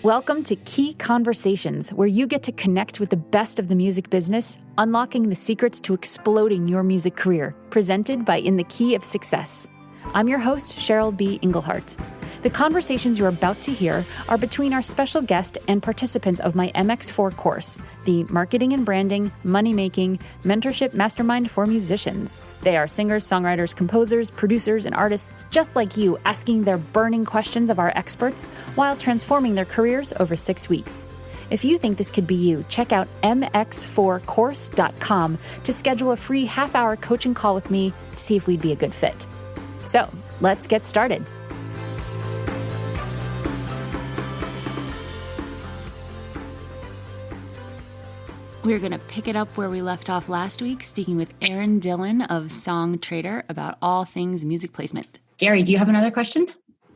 Welcome to Key Conversations, where you get to connect with the best of the music business, unlocking the secrets to exploding your music career, presented by In the Key of Success. I'm your host, Cheryl B. Engelhardt. The conversations you're about to hear are between our special guest and participants of my MX4 course, the Marketing and Branding, Money-Making, Mentorship Mastermind for Musicians. They are singers, songwriters, composers, producers, and artists just like you, asking their burning questions of our experts while transforming their careers over 6 weeks. If you think this could be you, check out mx4course.com to schedule a free half-hour coaching call with me to see if we'd be a good fit. So, let's get started. We're going to pick it up where we left off last week, speaking with Erin Dillon of Songtradr about all things music placement. Gary, do you have another question?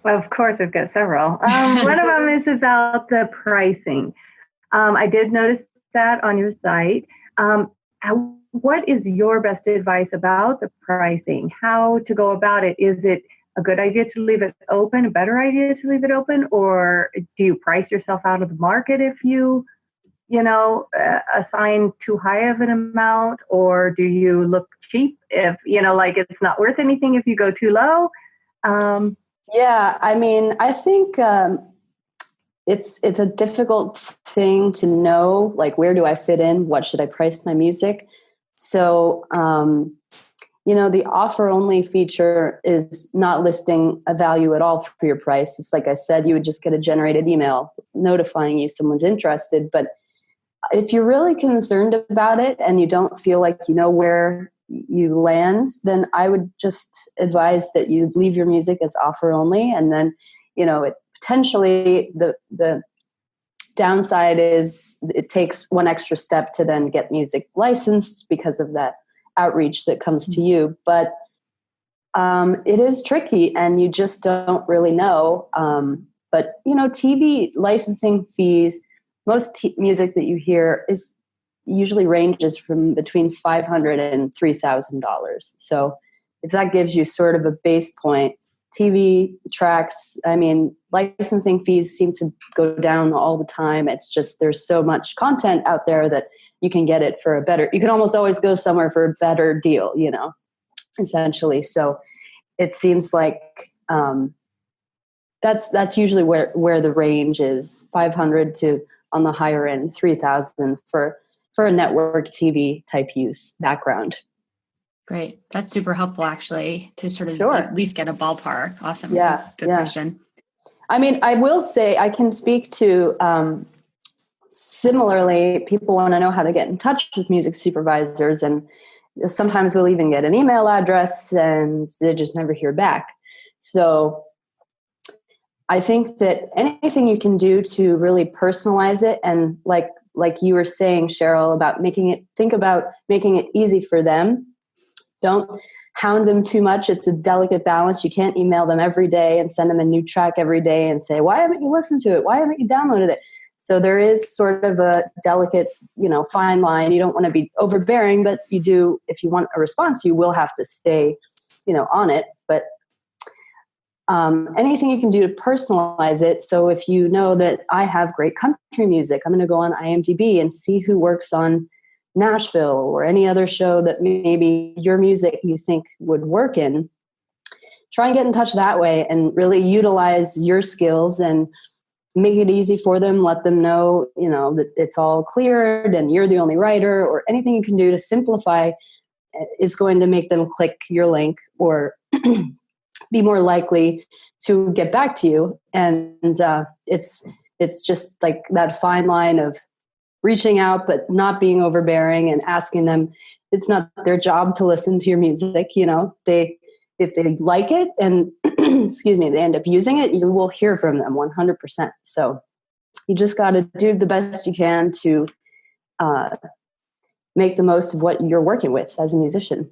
Well, of course, I've got several. One of them is about the pricing. I did notice that on your site. What is your best advice about the pricing? How to go about it? Is it a good idea to leave it open, a better idea to leave it open? Or do you price yourself out of the market if you assign too high of an amount? Or do you look cheap if, like it's not worth anything if you go too low? I think it's a difficult thing to know, like, where do I fit in? What should I price my music? So, the offer only feature is not listing a value at all for your price. It's like I said, you would just get a generated email notifying you someone's interested. But if you're really concerned about it and you don't feel like you know where you land, then I would just advise that you leave your music as offer only. And then, it potentially the downside is it takes one extra step to then get music licensed because of that outreach that comes to you. But it is tricky and you just don't really know. But TV licensing fees, most music that you hear is usually ranges from between $500 and $3,000. So if that gives you sort of a base point, TV tracks, licensing fees seem to go down all the time. It's just there's so much content out there that you can get it for you can almost always go somewhere for a better deal, essentially. So it seems like that's usually where the range is, 500 to, on the higher end, 3,000 for a network TV type use background. Great. That's super helpful, actually, to sort of at least get a ballpark. Awesome. Yeah. Good question. I will say I can speak to, similarly, people want to know how to get in touch with music supervisors, and sometimes we'll even get an email address and they just never hear back. So I think that anything you can do to really personalize it, and like you were saying, Cheryl, about making it easy for them. Don't hound them too much. It's a delicate balance. You can't email them every day and send them a new track every day and say, why haven't you listened to it? Why haven't you downloaded it? So there is sort of a delicate, fine line. You don't want to be overbearing, but you do, if you want a response, you will have to stay, on it. But anything you can do to personalize it. So if you know that I have great country music, I'm going to go on IMDb and see who works on Nashville or any other show that maybe your music you think would work in. Try and get in touch that way and really utilize your skills and make it easy for them. Let them know, that it's all cleared and you're the only writer, or anything you can do to simplify is going to make them click your link or be more likely to get back to you. And it's just like that fine line of reaching out, but not being overbearing and asking them. It's not their job to listen to your music. If they like it and they end up using it, you will hear from them 100%. So you just got to do the best you can to make the most of what you're working with as a musician.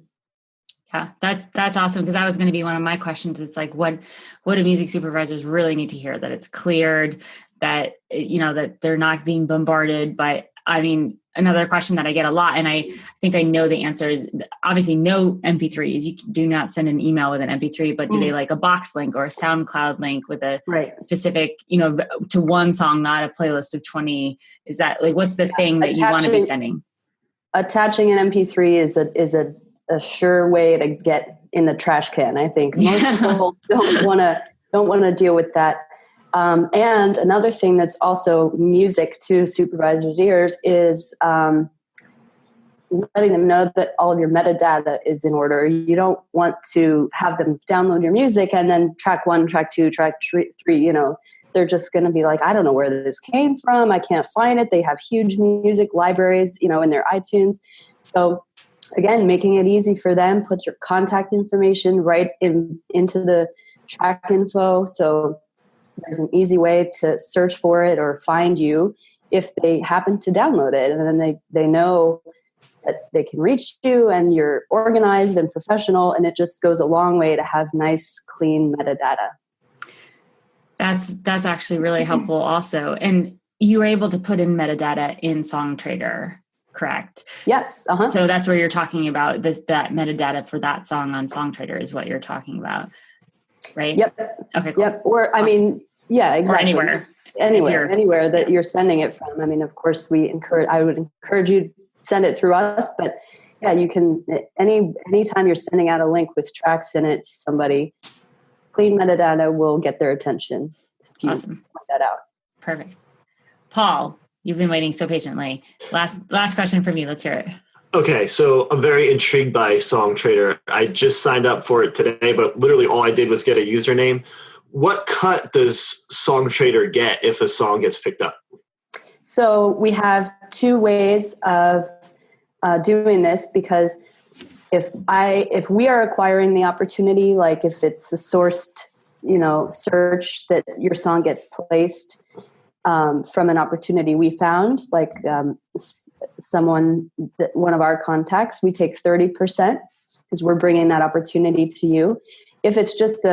Yeah, that's awesome, because that was going to be one of my questions. It's like, what do music supervisors really need to hear? That it's cleared, that that they're not being bombarded by I mean, another question that I get a lot, and I think I know the answer is obviously no MP3s. You do not send an email with an MP3, but do they like a box link or a SoundCloud link with a specific, to one song, not a playlist of 20? Is that like, what's the thing that you want to be sending? Attaching an MP3 is a sure way to get in the trash can. I think most people don't want to deal with that. And another thing that's also music to supervisors' ears is letting them know that all of your metadata is in order. You don't want to have them download your music and then track 1, track 2, track 3, they're just going to be like, I don't know where this came from. I can't find it. They have huge music libraries, in their iTunes. So again, making it easy for them, put your contact information right into the track info. So there's an easy way to search for it or find you if they happen to download it. And then they know that they can reach you and you're organized and professional. And it just goes a long way to have nice, clean metadata. That's actually really helpful also. And you were able to put in metadata in Songtradr, correct? Yes. Uh-huh. So that's where you're talking about that metadata for that song on Songtradr is what you're talking about, right? Yep. Okay, cool. Yep. Or, awesome. I mean, yeah, exactly. Or anywhere that you're sending it from. I mean, of course, I would encourage you to send it through us, but yeah, you can, anytime you're sending out a link with tracks in it to somebody, clean metadata will get their attention. Awesome. Point that out. Perfect. Paul, you've been waiting so patiently. Last question from you. Let's hear it. Okay, so I'm very intrigued by Songtradr. I just signed up for it today, but literally all I did was get a username. What cut does Songtradr get if a song gets picked up? So we have 2 ways of doing this, because if we are acquiring the opportunity, like if it's a sourced, search that your song gets placed from an opportunity we found, like one of our contacts, we take 30% because we're bringing that opportunity to you. If it's just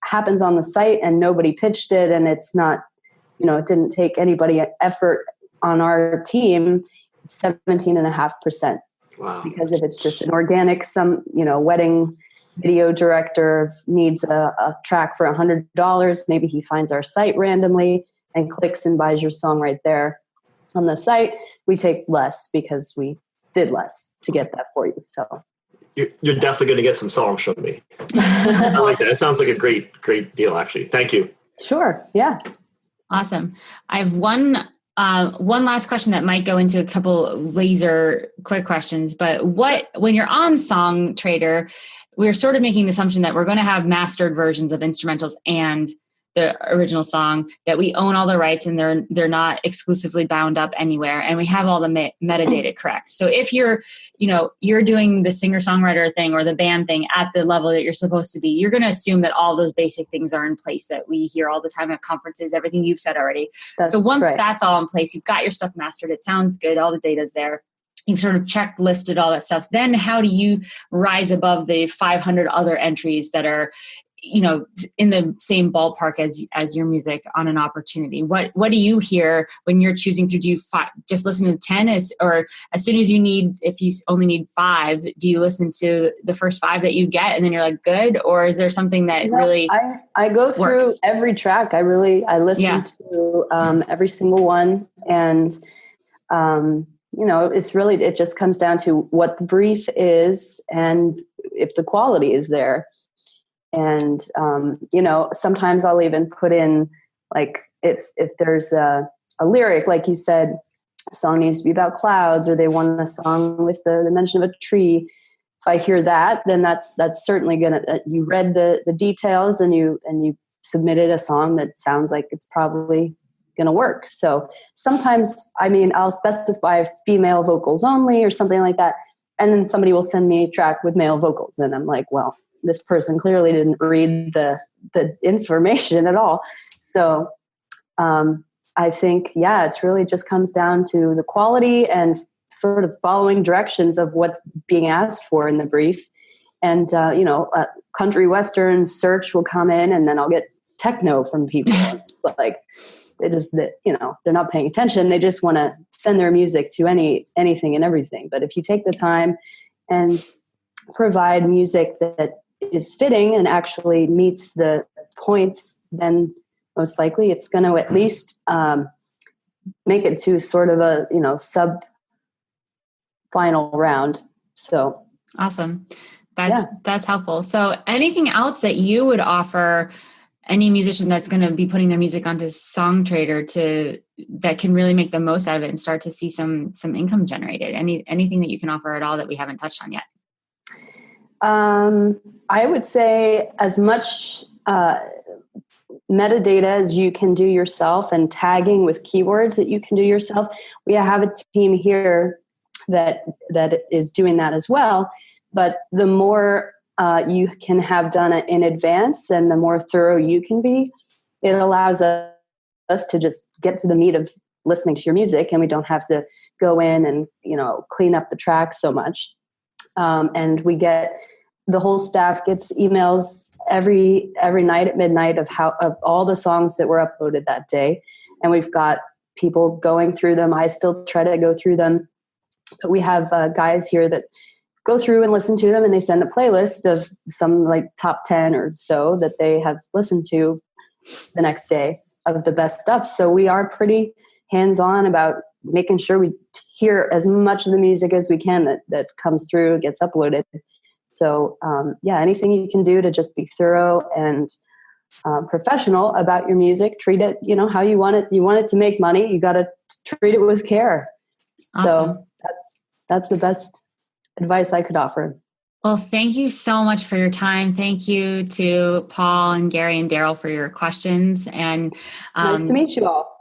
happens on the site and nobody pitched it and it's not, it didn't take anybody effort on our team, it's 17.5%. Wow. Because if it's just an organic, wedding video director needs a track for $100, maybe he finds our site randomly and clicks and buys your song right there on the site, we take less because we did less to get that for you. So you're definitely going to get some songs from me. I like that. It sounds like a great deal, actually. Thank you. Sure. Yeah. Awesome. I have one last question that might go into a couple laser quick questions, but when you're on Songtradr, we're sort of making the assumption that we're going to have mastered versions of instrumentals and the original song, that we own all the rights and they're not exclusively bound up anywhere, and we have all the metadata correct. So if you're doing the singer-songwriter thing or the band thing at the level that you're supposed to be, you're going to assume that all those basic things are in place that we hear all the time at conferences, everything you've said already. So once that's all in place, you've got your stuff mastered, it sounds good, all the data's there, you've sort of checklisted all that stuff, then how do you rise above the 500 other entries that are in the same ballpark as your music on an opportunity? What do you hear when you're choosing to do just listen to 10 or as soon as if you only need 5, do you listen to the first 5 that you get and then you're like, good? Or is there something that really I go through works? Every track. I listen to every single one. And, it just comes down to what the brief is and if the quality is there. And, sometimes I'll even put in, like, if there's a lyric, like you said, a song needs to be about clouds, or they want a song with the mention of a tree. If I hear that, then that's certainly you read the details and you submitted a song that sounds like it's probably going to work. So sometimes, I'll specify female vocals only or something like that. And then somebody will send me a track with male vocals. And I'm like, well, this person clearly didn't read the information at all. So I think, it's really just comes down to the quality and sort of following directions of what's being asked for in the brief. And, country western search will come in and then I'll get techno from people. Like, They just, they're not paying attention. They just want to send their music to anything and everything. But if you take the time and provide music that is fitting and actually meets the points, then most likely it's going to at least make it to sort of a, sub final round. So awesome. That's helpful. So anything else that you would offer any musician that's going to be putting their music onto Songtradr that can really make the most out of it and start to see some income generated? Anything that you can offer at all that we haven't touched on yet? I would say as much metadata as you can do yourself and tagging with keywords that you can do yourself. We have a team here that is doing that as well. But the more you can have done it in advance and the more thorough you can be, it allows us to just get to the meat of listening to your music, and we don't have to go in and clean up the tracks so much. And the whole staff gets emails every night at midnight of all the songs that were uploaded that day, and we've got people going through them. I still try to go through them, but we have guys here that go through and listen to them, and they send a playlist of some like top 10 or so that they have listened to the next day of the best stuff. So we are pretty hands-on about making sure we hear as much of the music as we can that comes through, gets uploaded. So anything you can do to just be thorough and professional about your music, treat it, how you want it. You want it to make money, you got to treat it with care. Awesome. So that's the best advice I could offer. Well, thank you so much for your time. Thank you to Paul and Gary and Daryl for your questions. And nice to meet you all.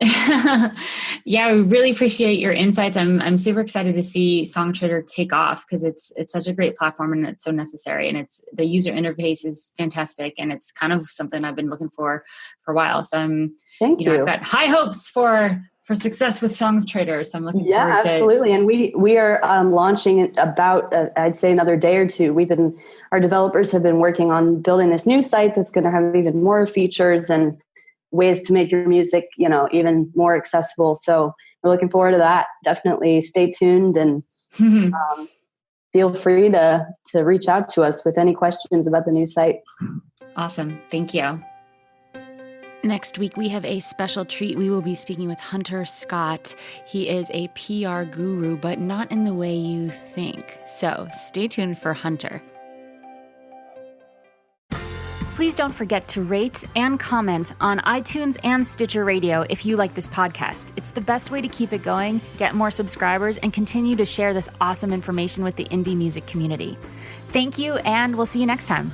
Yeah, we really appreciate your insights. I'm super excited to see Songtradr take off because it's such a great platform and it's so necessary. And the user interface is fantastic, and it's kind of something I've been looking for a while. So I've got high hopes for success with Songtradr. So I'm looking forward to. Yeah, absolutely. And we are launching it about, I'd say another day or two. Our developers have been working on building this new site that's going to have even more features and ways to make your music, even more accessible. So we're looking forward to that. Definitely stay tuned and feel free to reach out to us with any questions about the new site. Awesome. Thank you. Next week, we have a special treat. We will be speaking with Hunter Scott. He is a PR guru, but not in the way you think. So stay tuned for Hunter. Please don't forget to rate and comment on iTunes and Stitcher Radio if you like this podcast. It's the best way to keep it going, get more subscribers, and continue to share this awesome information with the indie music community. Thank you, and we'll see you next time.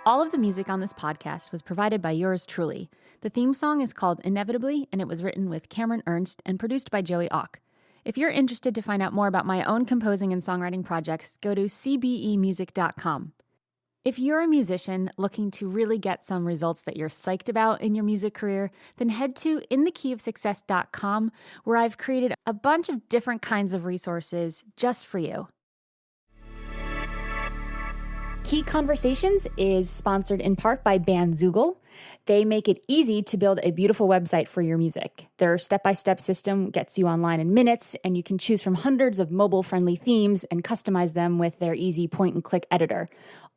All of the music on this podcast was provided by yours truly. The theme song is called Inevitably, and it was written with Cameron Ernst and produced by Joey Auk. If you're interested to find out more about my own composing and songwriting projects, go to cbemusic.com. If you're a musician looking to really get some results that you're psyched about in your music career, then head to inthekeyofsuccess.com, where I've created a bunch of different kinds of resources just for you. Key Conversations is sponsored in part by Bandzoogle. They make it easy to build a beautiful website for your music. Their step-by-step system gets you online in minutes, and you can choose from hundreds of mobile-friendly themes and customize them with their easy point-and-click editor.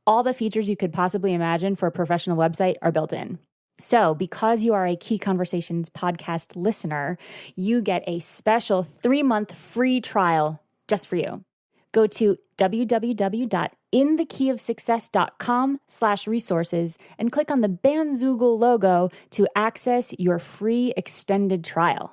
All the features you could possibly imagine for a professional website are built in. So, because you are a Key Conversations podcast listener, you get a special 3-month free trial just for you. Go to www.inthekeyofsuccess.com/resources and click on the Bandzoogle logo to access your free extended trial.